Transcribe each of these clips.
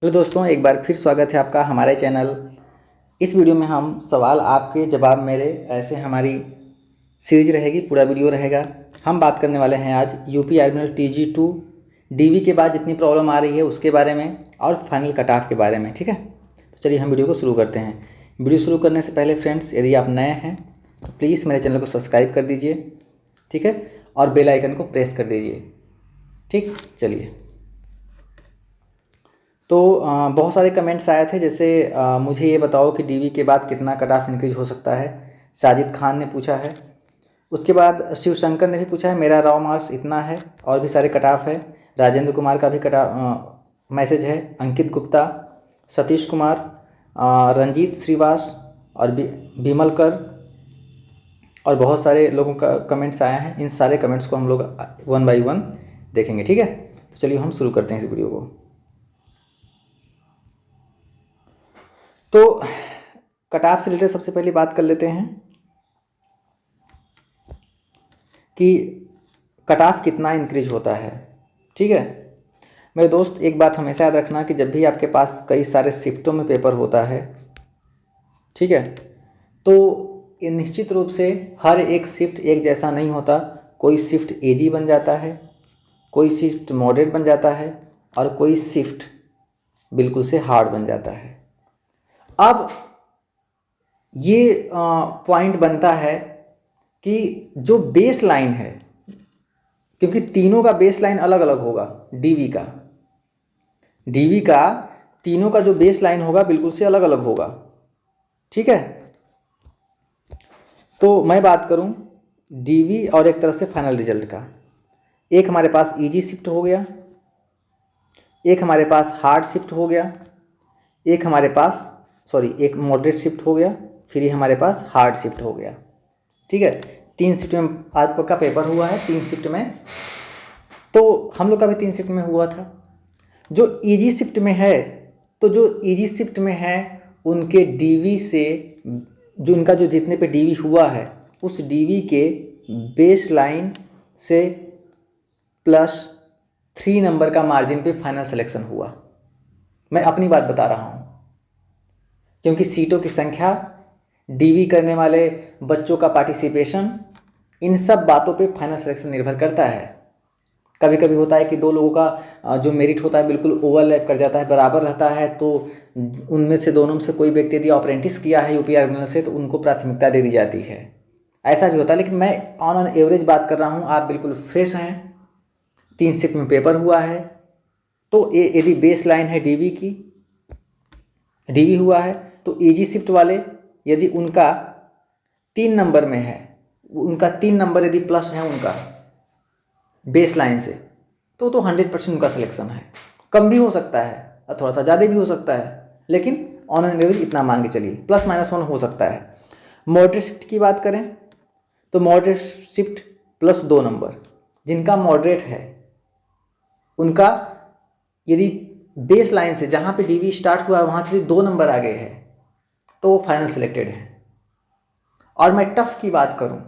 तो दोस्तों एक बार फिर स्वागत है आपका हमारे चैनल। इस वीडियो में हम सवाल आपके जवाब मेरे ऐसे हमारी सीरीज रहेगी, पूरा वीडियो रहेगा। हम बात करने वाले हैं आज यूपी आर्मी TG2 डीवी के बाद जितनी प्रॉब्लम आ रही है उसके बारे में और फाइनल कट ऑफ के बारे में। ठीक है, तो चलिए हम वीडियो को शुरू करते हैं। वीडियो शुरू करने से पहले फ्रेंड्स, यदि आप नए हैं तो प्लीज़ मेरे चैनल को सब्सक्राइब कर दीजिए, ठीक है, और बेल आइकन को प्रेस कर दीजिए। ठीक, चलिए। तो बहुत सारे कमेंट्स आए थे, जैसे मुझे ये बताओ कि डीवी के बाद कितना कट ऑफ इंक्रीज हो सकता है। साजिद खान ने पूछा है। उसके बाद शिव शंकर ने भी पूछा है, मेरा रॉ मार्क्स इतना है। और भी सारे कट ऑफ है। राजेंद्र कुमार का भी कट ऑफ मैसेज है। अंकित गुप्ता, सतीश कुमार, रंजीत श्रीवास और बिमलकर और बहुत सारे लोगों का कमेंट्स आए हैं। इन सारे कमेंट्स को हम लोग 1 बाय 1 देखेंगे। ठीक है, तो चलिए हम शुरू करते हैं इस वीडियो को। तो कट ऑफ से रिलेटेड सबसे पहले बात कर लेते हैं कि कट ऑफ कितना इंक्रीज होता है। ठीक है मेरे दोस्त, एक बात हमेशा याद रखना कि जब भी आपके पास कई सारे शिफ्टों में पेपर होता है, ठीक है, तो ये निश्चित रूप से हर एक शिफ्ट एक जैसा नहीं होता। कोई शिफ्ट इजी बन जाता है, कोई शिफ्ट मॉडरेट बन जाता है और कोई शिफ्ट बिल्कुल से हार्ड बन जाता है। अब ये पॉइंट बनता है कि जो बेस लाइन है, क्योंकि तीनों का बेस लाइन अलग अलग होगा। डीवी का तीनों का जो बेस लाइन होगा बिल्कुल से अलग अलग होगा। ठीक है, तो मैं बात करूं डीवी और एक तरह से फाइनल रिजल्ट का। एक हमारे पास इजी शिफ्ट हो गया, एक हमारे पास हार्ड शिफ्ट हो गया, एक हमारे पास एक मॉडरेट शिफ्ट हो गया, फिर ये हमारे पास हार्ड शिफ्ट हो गया। ठीक है, 3 शिफ्ट में आज का पेपर हुआ है। 3 शिफ्ट में, तो हम लोग का भी 3 शिफ्ट में हुआ था। जो इजी शिफ्ट में है, तो जो इजी शिफ्ट में है उनके डीवी से, जो उनका जो जितने पे डीवी हुआ है उस डीवी के बेस लाइन से +3 नंबर का मार्जिन पे फाइनल सिलेक्शन हुआ। मैं अपनी बात बता रहा हूँ, क्योंकि सीटों की संख्या, डीवी करने वाले बच्चों का पार्टिसिपेशन, इन सब बातों पे फाइनल सिलेक्शन निर्भर करता है। कभी कभी होता है कि 2 लोगों का जो मेरिट होता है बिल्कुल ओवरलैप कर जाता है, बराबर रहता है, तो उनमें से दोनों में से कोई व्यक्ति यदि अप्रेंटिस किया है यूपी आर्मी से तो उनको प्राथमिकता दे दी जाती है। ऐसा भी होता है, लेकिन मैं ऑन एवरेज बात कर रहा हूँ। आप बिल्कुल फ्रेश हैं, 3 शिफ्ट में पेपर हुआ है, तो यदि बेस लाइन है डीवी हुआ है, तो इजी शिफ्ट वाले यदि उनका 3 नंबर में है, उनका 3 नंबर यदि प्लस है उनका बेस लाइन से, तो 100% उनका सिलेक्शन है। कम भी हो सकता है और थोड़ा सा ज़्यादा भी हो सकता है, लेकिन ऑन एन एवरेज इतना मान के चलिए, +-1 हो सकता है। मॉडरेट शिफ्ट की बात करें तो मॉडरेट शिफ्ट +2 नंबर, जिनका मॉडरेट है उनका यदि बेस लाइन से जहाँ पे डीवी स्टार्ट हुआ है वहाँ से 2 नंबर आगे है तो वो फाइनल सिलेक्टेड है। और मैं टफ की बात करूँ,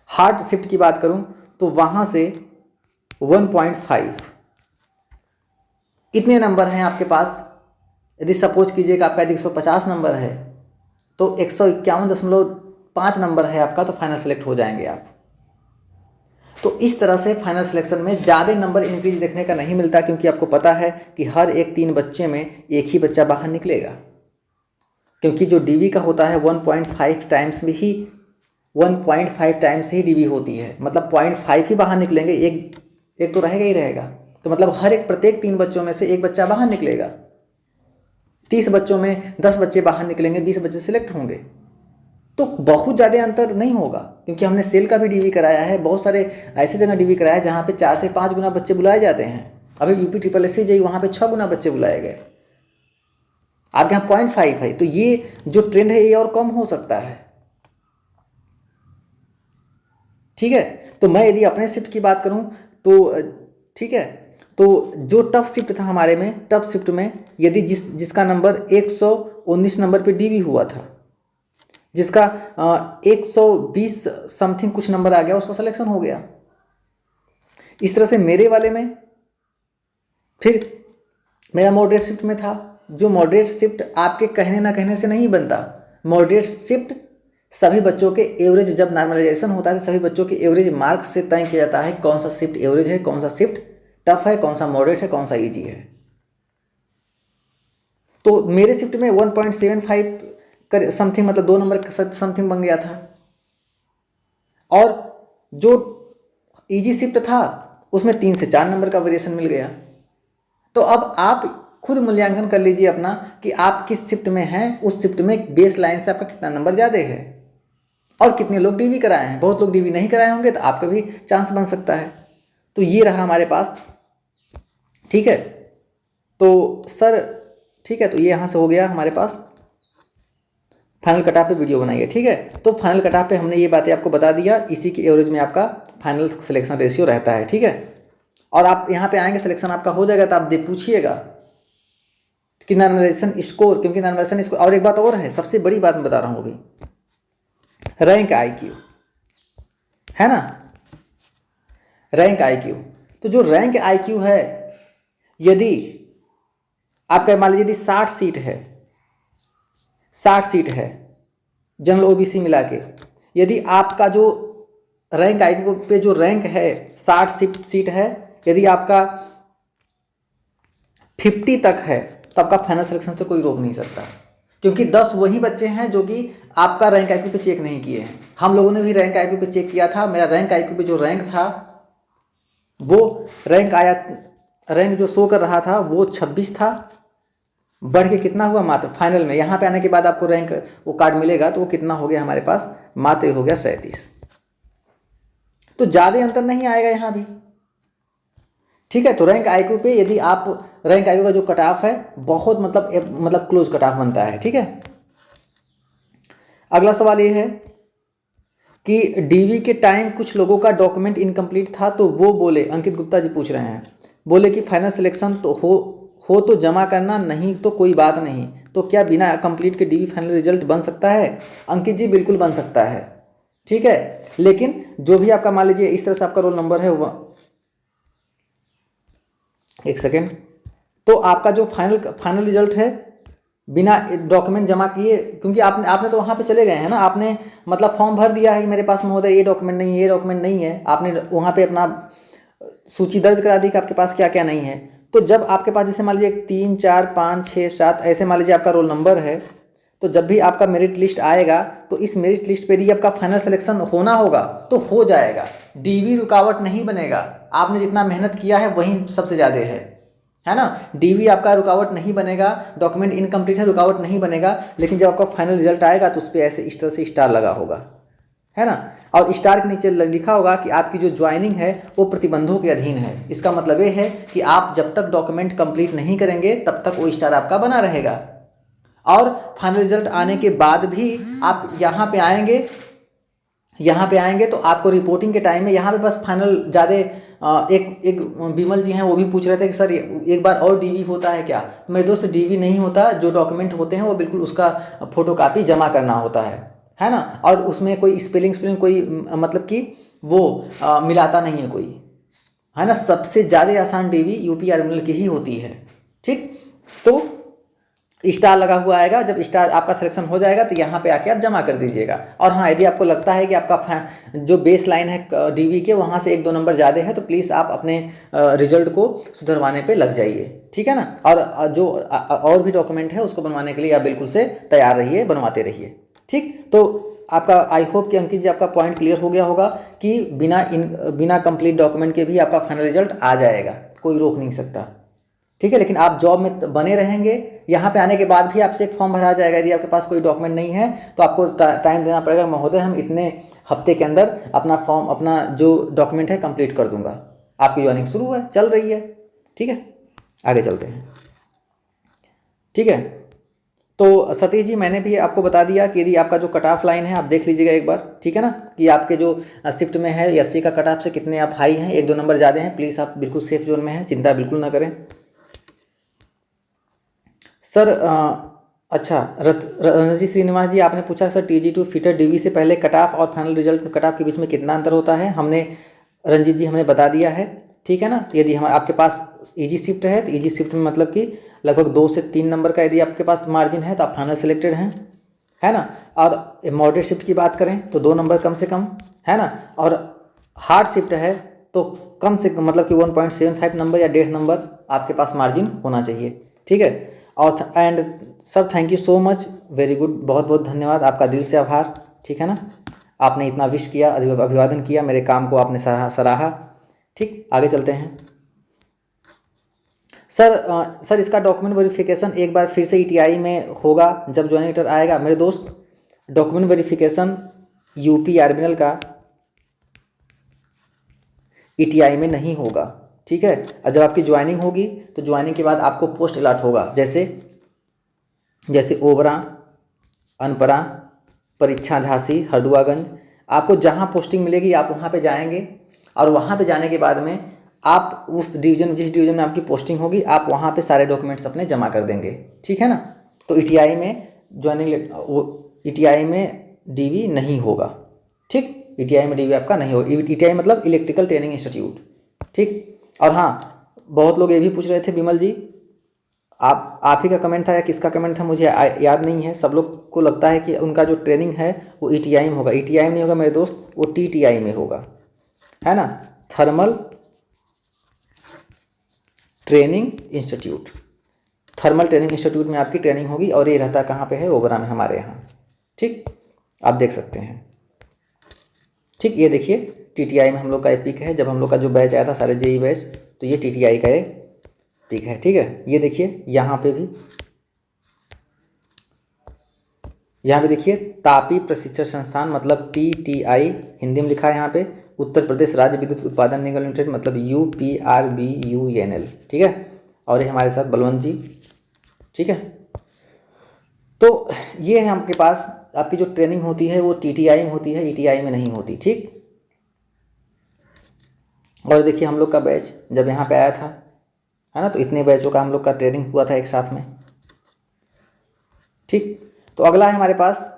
हार्ड शिफ्ट की बात करूँ, तो वहाँ से 1.5 इतने नंबर हैं आपके पास। यदि सपोज कीजिएगा आपका यदि 150 नंबर है तो 151.5 नंबर है आपका, तो फाइनल सेलेक्ट हो जाएंगे आप। तो इस तरह से फाइनल सिलेक्शन में ज़्यादा नंबर इंक्रीज देखने का नहीं मिलता, क्योंकि आपको पता है कि हर एक 3 बच्चे में एक ही बच्चा बाहर निकलेगा। क्योंकि जो डीवी का होता है 1.5 टाइम्स में ही 1.5 टाइम्स ही डीवी होती है, मतलब 0.5 ही बाहर निकलेंगे, एक तो रहेगा ही रहेगा। तो मतलब हर एक प्रत्येक 3 बच्चों में से एक बच्चा बाहर निकलेगा। 30 बच्चों में 10 बच्चे बाहर निकलेंगे, 20 बच्चे सिलेक्ट होंगे, तो बहुत ज़्यादा अंतर नहीं होगा। क्योंकि हमने सेल का भी डीवी कराया है, बहुत सारे ऐसे जगह डीवी कराया है जहाँ पे 4 से 5 गुना बच्चे बुलाए जाते हैं। अभी यूपी SSC JEE वहाँ पे 6 गुना बच्चे बुलाए गए, आपके यहाँ 0.5 है। तो ये जो ट्रेंड है ये और कम हो सकता है। ठीक है, तो मैं यदि अपने शिफ्ट की बात करूं तो ठीक है, तो जो टफ शिफ्ट था हमारे में, टफ शिफ्ट में यदि जिसका नंबर 119 नंबर पे डीवी हुआ था, जिसका 120 समथिंग कुछ नंबर आ गया, उसका सिलेक्शन हो गया। इस तरह से मेरे वाले में फिर मेरा मॉडरेट शिफ्ट में था। जो मॉडरेट शिफ्ट आपके कहने ना कहने से नहीं बनता। मॉडरेट शिफ्ट सभी बच्चों के एवरेज, जब नॉर्मलाइजेशन होता है तो सभी बच्चों के एवरेज मार्क से तय किया जाता है कौन सा शिफ्ट एवरेज है, कौन सा शिफ्ट टफ है, कौन सा मॉडरेट है, कौन सा ईजी है। तो मेरे शिफ्ट में 1.75 कर समथिंग, मतलब 2 नंबर समथिंग बन गया था। और जो ईजी शिफ्ट था उसमें 3 से 4 नंबर का वेरिएशन मिल गया। तो अब आप खुद मूल्यांकन कर लीजिए अपना कि आप किस शिफ्ट में हैं, उस शिफ्ट में बेस लाइन से आपका कितना नंबर ज़्यादा है और कितने लोग डीवी कराए हैं। बहुत लोग डीवी नहीं कराए होंगे तो आपका भी चांस बन सकता है। तो ये रहा हमारे पास, ठीक है। तो सर ठीक है, तो ये यहाँ से हो गया हमारे पास। फाइनल कट ऑफ पे वीडियो बनाइए, ठीक है। तो फाइनल कट ऑफ पे हमने ये बातें आपको बता दिया, इसी की एवरेज में आपका फाइनल सिलेक्शन रेशियो रहता है, ठीक है। और आप यहाँ पे आएंगे, सिलेक्शन आपका हो जाएगा तो आप पूछिएगा कि नॉर्मलाइजेशन स्कोर, क्योंकि नॉर्मलाइजेशन स्कोर, और एक बात और है, सबसे बड़ी बात मैं बता रहा हूँ अभी, रैंक आईक्यू है ना, रैंक आईक्यू। तो जो रैंक आईक्यू है, यदि आपका मान लीजिए यदि 60 सीट है, 60 सीट है जनरल ओबीसी मिला के, यदि आपका जो रैंक आईक्यू पे जो रैंक है 60 सीट है, यदि आपका 50 तक है तो आपका फाइनल सिलेक्शन से कोई रोक नहीं सकता, क्योंकि 10 वही बच्चे हैं जो कि आपका रैंक आईक्यू पे चेक नहीं किए हैं। हम लोगों ने भी रैंक आईक्यू पे चेक किया था। मेरा रैंक आईक्यू पे जो रैंक था वो रैंक आया, रैंक जो शो कर रहा था वो 26 था, बढ़ के कितना हुआ मात्र फाइनल में, यहाँ पे आने के बाद आपको रैंक वो कार्ड मिलेगा तो वो कितना हो गया हमारे पास, मात्र हो गया 37। तो ज़्यादा अंतर नहीं आएगा यहाँ भी, ठीक है। तो रैंक आईक्यू पे यदि आप, रैंक आईक्यू का जो कट ऑफ है बहुत मतलब क्लोज कट ऑफ बनता है, ठीक है। अगला सवाल ये है कि डीवी के टाइम कुछ लोगों का डॉक्यूमेंट इनकम्प्लीट था, तो वो बोले, अंकित गुप्ता जी पूछ रहे हैं, बोले कि फाइनल सिलेक्शन तो हो तो जमा करना, नहीं तो कोई बात नहीं, तो क्या बिना कंप्लीट के डीवी फाइनल रिजल्ट बन सकता है? अंकित जी बिल्कुल बन सकता है, ठीक है। लेकिन जो भी आपका मान लीजिए इस तरह से आपका रोल नंबर है, एक सेकेंड, तो आपका जो फाइनल रिजल्ट है बिना डॉक्यूमेंट जमा किए, क्योंकि आपने तो वहाँ पे चले गए हैं ना, आपने मतलब फॉर्म भर दिया है कि मेरे पास महोदय ये डॉक्यूमेंट नहीं है, ये डॉक्यूमेंट नहीं है, आपने वहाँ पे अपना सूची दर्ज करा दी कि आपके पास क्या क्या नहीं है। तो जब आपके पास जैसे मान लीजिए 3, 4, 5, 6, 7 ऐसे मान लीजिए आपका रोल नंबर है, तो जब भी आपका मेरिट लिस्ट आएगा तो इस मेरिट लिस्ट पे यदि आपका फाइनल सिलेक्शन होना होगा तो हो जाएगा, डीवी रुकावट नहीं बनेगा। आपने जितना मेहनत किया है वही सबसे ज़्यादा है ना। डीवी आपका रुकावट नहीं बनेगा, डॉक्यूमेंट इनकम्प्लीट है रुकावट नहीं बनेगा, लेकिन जब आपका फाइनल रिजल्ट आएगा तो उस पर ऐसे इस तरह से स्टार लगा होगा, है ना। और स्टार के नीचे लिखा होगा कि आपकी जो ज्वाइनिंग है वो प्रतिबंधों के अधीन है। इसका मतलब ये है कि आप जब तक डॉक्यूमेंट कंप्लीट नहीं करेंगे तब तक वो स्टार आपका बना रहेगा। और फाइनल रिजल्ट आने के बाद भी आप यहाँ पे आएंगे तो आपको रिपोर्टिंग के टाइम में यहाँ पे बस फाइनल ज़्यादा एक विमल जी हैं वो भी पूछ रहे थे कि सर एक बार और डीवी होता है क्या? तो मेरे दोस्त डीवी नहीं होता, जो डॉक्यूमेंट होते हैं वो बिल्कुल उसका फोटोकॉपी जमा करना होता है ना। और उसमें कोई स्पेलिंग कोई मतलब कि वो मिलाता नहीं है कोई, है ना। सबसे ज़्यादा आसान डीवी यूपी आर्मिनल की ही होती है, ठीक। तो स्टार लगा हुआ आएगा, जब स्टार आपका सिलेक्शन हो जाएगा तो यहाँ पे आके आप जमा कर दीजिएगा। और हाँ, यदि आपको लगता है कि आपका जो बेस लाइन है डीवी के वहाँ से 1-2 नंबर ज़्यादा है तो प्लीज़ आप अपने रिजल्ट को सुधरवाने पे लग जाइए, ठीक है ना। और जो और भी डॉक्यूमेंट है उसको बनवाने के लिए आप बिल्कुल से तैयार रहिए, बनवाते रहिए, ठीक। तो आपका आई होप कि अंकित जी आपका पॉइंट क्लियर हो गया होगा कि बिना कंप्लीट डॉक्यूमेंट के भी आपका फाइनल रिजल्ट आ जाएगा, कोई रोक नहीं सकता, ठीक है। लेकिन आप जॉब में बने रहेंगे, यहाँ पे आने के बाद भी आपसे एक फॉर्म भरा जाएगा, यदि आपके पास कोई डॉक्यूमेंट नहीं है तो आपको टाइम देना पड़ेगा, महोदय हम इतने हफ्ते के अंदर अपना फॉर्म, अपना जो डॉक्यूमेंट है कंप्लीट कर दूंगा। आपकी ज्वाइनिंग शुरू है, चल रही है, ठीक है। आगे चलते हैं, ठीक है। तो सतीश जी मैंने भी आपको बता दिया कि यदि आपका जो कट ऑफ लाइन है आप देख लीजिएगा एक बार, ठीक है ना, कि आपके जो शिफ्ट में है एससी का कट ऑफ से कितने आप हाई हैं, 1-2 नंबर ज़्यादा हैं, प्लीज़ आप बिल्कुल सेफ जोन में हैं, चिंता बिल्कुल ना करें। सर अच्छा, रणजी श्रीनिवास जी आपने पूछा सर TG2 फिटर डीवी से पहले कट ऑफ और फाइनल रिजल्ट कट ऑफ के बीच में कितना अंतर होता है। हमने रंजीत जी हमने बता दिया है ठीक है ना। यदि हम आपके पास ईजी शिफ्ट है तो ईजी शिफ्ट में मतलब कि लगभग 2 से 3 नंबर का यदि आपके पास मार्जिन है तो आप फाइनल सेलेक्टेड हैं, है ना। और मॉडरेट शिफ्ट की बात करें तो 2 नंबर कम से कम, है ना। और हार्ड शिफ्ट है तो कम से कम मतलब कि 1.75 नंबर या 1.5 नंबर आपके पास मार्जिन होना चाहिए, ठीक है। और and sir thank you so much, very good, बहुत बहुत धन्यवाद, आपका दिल से आभार, ठीक है ना। आपने इतना विश किया, अभिवादन किया, मेरे काम को आपने सराहा। ठीक, आगे चलते हैं। सर इसका डॉक्यूमेंट वेरिफिकेशन एक बार फिर से ईटीआई में होगा जब ज्वाइनिंग लेटर आएगा। मेरे दोस्त, डॉक्यूमेंट वेरिफिकेशन यूपी आरबीएल का ईटीआई में नहीं होगा, ठीक है। और जब आपकी ज्वाइनिंग होगी तो ज्वाइनिंग के बाद आपको पोस्ट अलॉट होगा, जैसे ओबरा, अनपरा, परीक्षा झांसी, हरदुआगंज। आपको जहाँ पोस्टिंग मिलेगी आप वहाँ पे जाएंगे और वहाँ पे जाने के बाद में आप उस डिवीज़न, जिस डिवीज़न में आपकी पोस्टिंग होगी, आप वहाँ पे सारे डॉक्यूमेंट्स अपने जमा कर देंगे, ठीक है ना। तो ईटीआई में ईटीआई में डीवी नहीं होगा, ठीक। ईटीआई में डीवी आपका नहीं होगा। ईटीआई मतलब इलेक्ट्रिकल ट्रेनिंग इंस्टीट्यूट, ठीक। और हाँ, बहुत लोग ये भी पूछ रहे थे विमल जी, आप ही का कमेंट था या किसका कमेंट था मुझे याद नहीं है। सब लोग को लगता है कि उनका जो ट्रेनिंग है वो ईटीआई में होगा। ईटीआई में नहीं होगा मेरे दोस्त, वो टीटीआई में होगा, है ना, thermal training institute. Thermal training institute में आपकी ट्रेनिंग होगी और ये रहता कहाँ पे है, ओबरा में, हमारे यहाँ, ठीक। आप देख सकते हैं, ठीक। ये देखिए टीटीआई में हम लोग का ये पिक है, जब हम लोग का जो बैच आया था सारे जेई बैच, तो ये टीटीआई का ये पिक है, ठीक है। ये देखिए यहाँ पे देखिए तापी प्रशिक्षण संस्थान मतलब टीटीआई हिंदी में लिखा है यहाँ पे, उत्तर प्रदेश राज्य विद्युत उत्पादन निगम लिमिटेड मतलब UPRBUNL, ठीक है। और ये हमारे साथ बलवंत जी, ठीक है। तो ये है आपके पास, आपकी जो ट्रेनिंग होती है वो टीटीआई में होती है, ईटीआई में नहीं होती, ठीक। और देखिए हम लोग का बैच जब यहाँ पे आया था, है ना, तो इतने बैचों का हम लोग का ट्रेनिंग हुआ था एक साथ में, ठीक। तो अगला है हमारे पास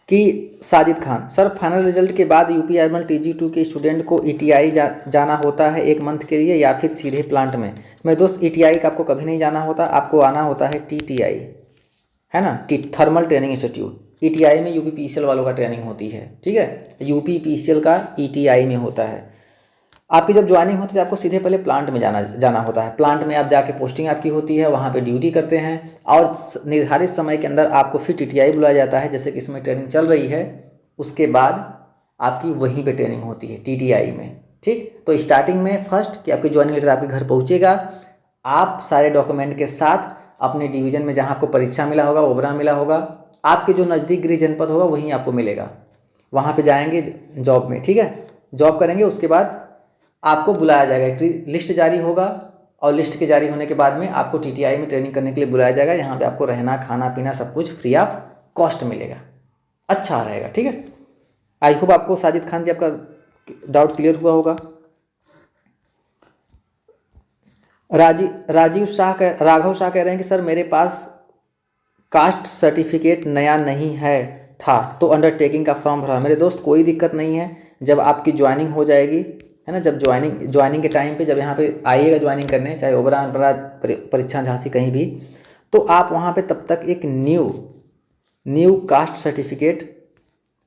कि Sajid Khan, sir final result के बाद यूपी अर्बन TG2 के स्टूडेंट को ईटीआई जाना होता है 1 मंथ के लिए या फिर सीधे प्लांट में। मेरे दोस्त ईटीआई का आपको कभी नहीं जाना होता, आपको आना होता है टीटीआई, है ना, थर्मल ट्रेनिंग इंस्टीट्यूट। ईटीआई में यूपीपीसीएल वालों का ट्रेनिंग होती है, ठीक है। यूपीपीसीएल का ईटीआई में होता है। आपकी जब ज्वाइनिंग होती है आपको सीधे पहले प्लांट में जाना होता है। प्लांट में आप जाके पोस्टिंग आपकी होती है, वहाँ पे ड्यूटी करते हैं और निर्धारित समय के अंदर आपको फिर टीटीआई बुलाया जाता है। जैसे कि इसमें ट्रेनिंग चल रही है, उसके बाद आपकी वहीं पे ट्रेनिंग होती है टीटीआई में, ठीक। तो स्टार्टिंग में फर्स्ट कि आपकी ज्वाइनिंग लेटर आपके घर पहुँचेगा, आप सारे डॉक्यूमेंट के साथ अपने डिवीज़न में जहाँ आपको परीक्षा मिला होगा, ओबरा मिला होगा, आपके जो नज़दीक गृह जनपद होगा वहीं आपको मिलेगा, वहाँ पे जाएंगे जॉब में, ठीक है। जॉब करेंगे, उसके बाद आपको बुलाया जाएगा, एक लिस्ट जारी होगा और लिस्ट के जारी होने के बाद में आपको टीटीआई में ट्रेनिंग करने के लिए बुलाया जाएगा। यहाँ पे आपको रहना, खाना पीना सब कुछ फ्री ऑफ कॉस्ट मिलेगा, अच्छा रहेगा, ठीक है। आई होप आपको साजिद खान जी आपका डाउट क्लियर हुआ होगा। राघव शाह कह रहे हैं कि सर मेरे पास कास्ट सर्टिफिकेट नया नहीं है था तो अंडरटेकिंग का फॉर्म भरा। मेरे दोस्त कोई दिक्कत नहीं है, जब आपकी ज्वाइनिंग हो जाएगी, है ना, जब ज्वाइनिंग के टाइम पे जब यहाँ पे आइएगा ज्वाइनिंग करने, चाहे ओबरा परीक्षा झांसी कहीं भी, तो आप वहाँ पे तब तक एक न्यू कास्ट सर्टिफिकेट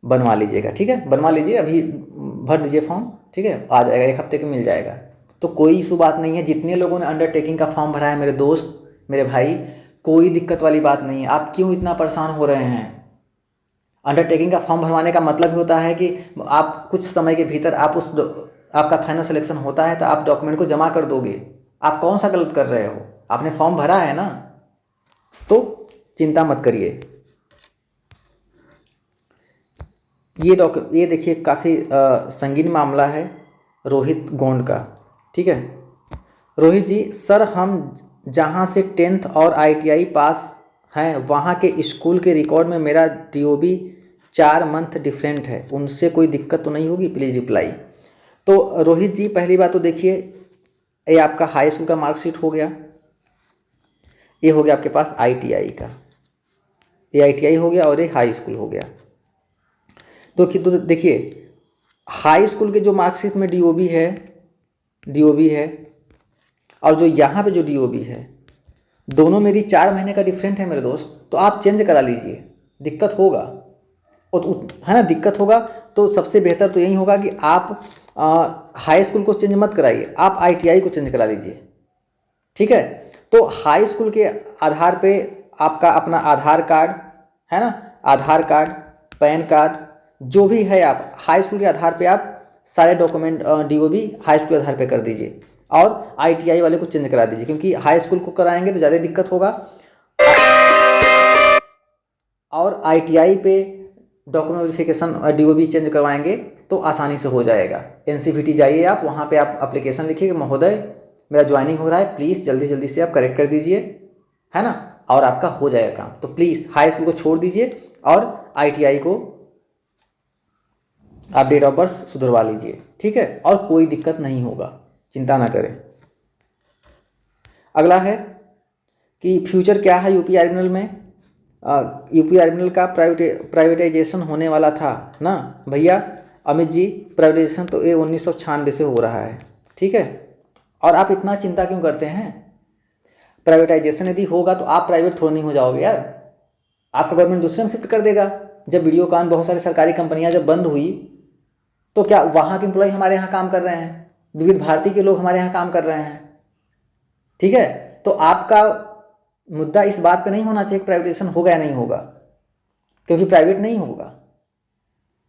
बनवा लीजिएगा, ठीक है। बनवा लीजिए, अभी भर दीजिए फॉर्म, ठीक है, आ जाएगा, 1 हफ्ते के मिल जाएगा। तो कोई इशू बात नहीं है। जितने लोगों ने अंडरटेकिंग का फॉर्म भरा है मेरे दोस्त, मेरे भाई, कोई दिक्कत वाली बात नहीं है। आप क्यों इतना परेशान हो रहे हैं? अंडरटेकिंग का फॉर्म भरवाने का मतलब ही होता है कि आप कुछ समय के भीतर आपका फाइनल सिलेक्शन होता है तो आप डॉक्यूमेंट को जमा कर दोगे। आप कौन सा गलत कर रहे हो? आपने फॉर्म भरा है ना, तो चिंता मत करिए। ये देखिए काफ़ी संगीन मामला है रोहित गोंड का, ठीक है। रोहित जी, सर हम जहाँ से 10th और ITI पास हैं वहाँ के स्कूल के रिकॉर्ड में मेरा DOB 4 मंथ डिफरेंट है, उनसे कोई दिक्कत तो नहीं होगी? Please reply. तो रोहित जी, पहली बात तो देखिए, ये आपका हाई स्कूल का मार्कशीट हो गया, ये हो गया आपके पास ITI का, ये ITI हो गया और ये हाई स्कूल हो गया। तो देखिए हाई स्कूल के जो मार्कशीट में डीओबी है और जो यहाँ पे जो डीओबी है, दोनों मेरी 4 महीने का डिफरेंट है मेरे दोस्त। तो आप चेंज करा लीजिए, दिक्कत होगा और है ना, दिक्कत होगा। तो सबसे बेहतर तो यही होगा कि आप हाई स्कूल को चेंज मत कराइए, आप आईटीआई को चेंज करा लीजिए, ठीक है। तो हाई स्कूल के आधार पे आपका अपना आधार कार्ड है ना, आधार कार्ड, पैन कार्ड, जो भी है आप हाई स्कूल के आधार पे आप सारे डॉक्यूमेंट डीओबी हाई स्कूल के आधार पे कर दीजिए और आईटीआई वाले को चेंज करा दीजिए, क्योंकि हाई स्कूल को कराएंगे तो ज़्यादा दिक्कत होगा और आईटीआई पे डॉक्यूमेंट वेरिफिकेशन डीओबी चेंज करवाएंगे तो आसानी से हो जाएगा। एनसीवीटी जाइए आप, वहाँ पे आप एप्लीकेशन लिखिए कि महोदय मेरा ज्वाइनिंग हो रहा है, प्लीज़ जल्दी जल्दी से आप करेक्ट कर दीजिए, है ना, और आपका हो जाएगा काम। तो प्लीज़ हाई स्कूल को छोड़ दीजिए और आईटीआई को आप डेट ऑफ बर्थ सुधरवा लीजिए, ठीक है, और कोई दिक्कत नहीं होगा, चिंता ना करें। अगला है कि फ्यूचर क्या है यूपी आर्मिनल में। यूपी आर्मिनल का प्राइवेटाइजेशन होने वाला था ना भैया अमित जी, प्राइवेटाइजेशन तो ये 1996 से हो रहा है, ठीक है। और आप इतना चिंता क्यों करते हैं? प्राइवेटाइजेशन यदि होगा तो आप प्राइवेट थोड़ा नहीं हो जाओगे यार, आपका गवर्नमेंट दूसरे में शिफ्ट कर देगा। जब वीडियोकॉन बहुत सारी सरकारी कंपनियां जब बंद हुई तो क्या वहाँ के एम्प्लॉय हमारे यहाँ काम कर रहे हैं, विविध भारती के लोग हमारे यहाँ काम कर रहे हैं, ठीक है। तो आपका मुद्दा इस बात पे नहीं होना चाहिए कि प्राइवेटाइजेशन होगा या नहीं होगा, क्योंकि प्राइवेट नहीं होगा,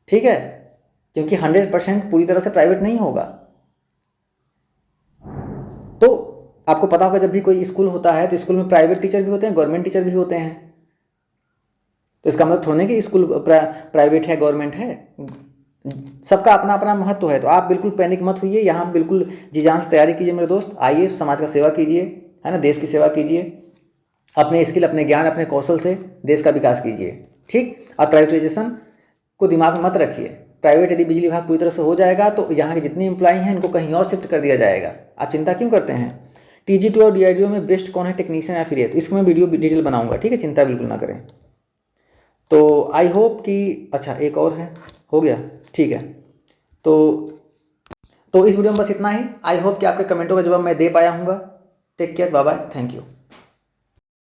ठीक है, क्योंकि 100% पूरी तरह से प्राइवेट नहीं होगा। तो आपको पता होगा जब भी कोई स्कूल होता है तो स्कूल में प्राइवेट टीचर भी होते हैं, गवर्नमेंट टीचर भी होते हैं। तो इसका मतलब थोड़ा नहीं कि स्कूल प्राइवेट है गवर्नमेंट है, सबका अपना अपना महत्व है। तो आप बिल्कुल पैनिक मत होइए, यहाँ बिल्कुल जी जान से तैयारी कीजिए मेरे दोस्त, आइए समाज का सेवा कीजिए, है ना, देश की सेवा कीजिए, अपने स्किल, अपने ज्ञान, अपने कौशल से देश का विकास कीजिए, ठीक। और प्राइवेटाइजेशन को दिमाग में मत रखिए, प्राइवेट यदि बिजली विभाग पूरी तरह से हो जाएगा तो यहाँ के जितने एम्प्लॉई हैं इनको कहीं और शिफ्ट कर दिया जाएगा। आप चिंता क्यों करते हैं? TG2 और DRDO में बेस्ट कौन है, टेक्नीशियन या फिर ये, तो इसको मैं वीडियो डिटेल बनाऊंगा, ठीक है, चिंता बिल्कुल ना करें। तो आई होप कि अच्छा एक और है, हो गया, ठीक है। तो इस वीडियो में बस इतना ही। आई होप कि आपके कमेंटों का जवाब मैं दे पाया हूँगा। Take care, bye bye, thank you.